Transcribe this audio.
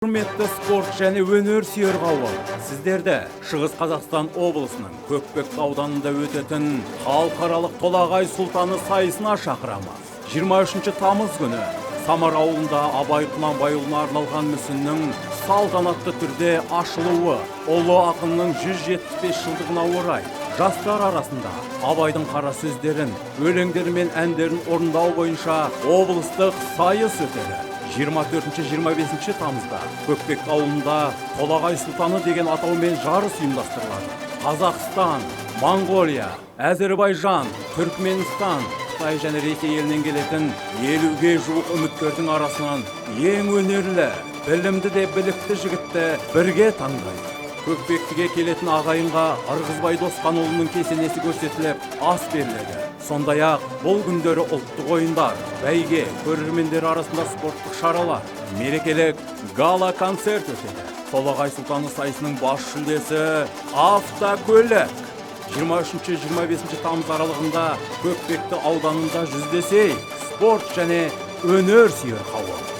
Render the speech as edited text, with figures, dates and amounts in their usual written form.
Құрметті спорт және өнер сүйер қауым, сіздерді Шығыс Қазақстан облысының Көкпекті ауданында өтетін халықаралық толағай сұлтаны сайысына шақырамыз. 23 тамыз күні Самар ауылында Абай Құнанбайұлына арналған мүсіннің салтанатты түрде ашылуы, ұлы ақынның 175 жылдығына орай жастар арасында Абайдың қара сөздерін, өлеңдері мен әндерін орындау бойынша облыстық сайыс өтеді. 24-25 тамызда Көкпекті ауылында толағай сұлтаны деген атаумен жарыс ұйымдастырылады. Қазақстан, Моңғолия, Әзербайжан, Түркменстан, Қытай және Ресей елінен келетін 50-ге жуық үміткердің арасынан ең өнерлі, білімді де білікті жігітті бірге таңдайды. Көкпектіге келетін ағайынға Ырғызбай Досқанұлының кесенесі көрсетіліп, ас беріледі. Сондай-ақ бұл күндері ұлттық ойындар, бәйге, көрермендер арасында спорттық шаралар, мерекелік гала-концерт өтеді. Толағай сұлтаны сайысының бас жүлдесі автокөлік. 23-25 тамыз аралығында Көкпекті ауданында жүздесей, спорт және өнер сүйер қауым.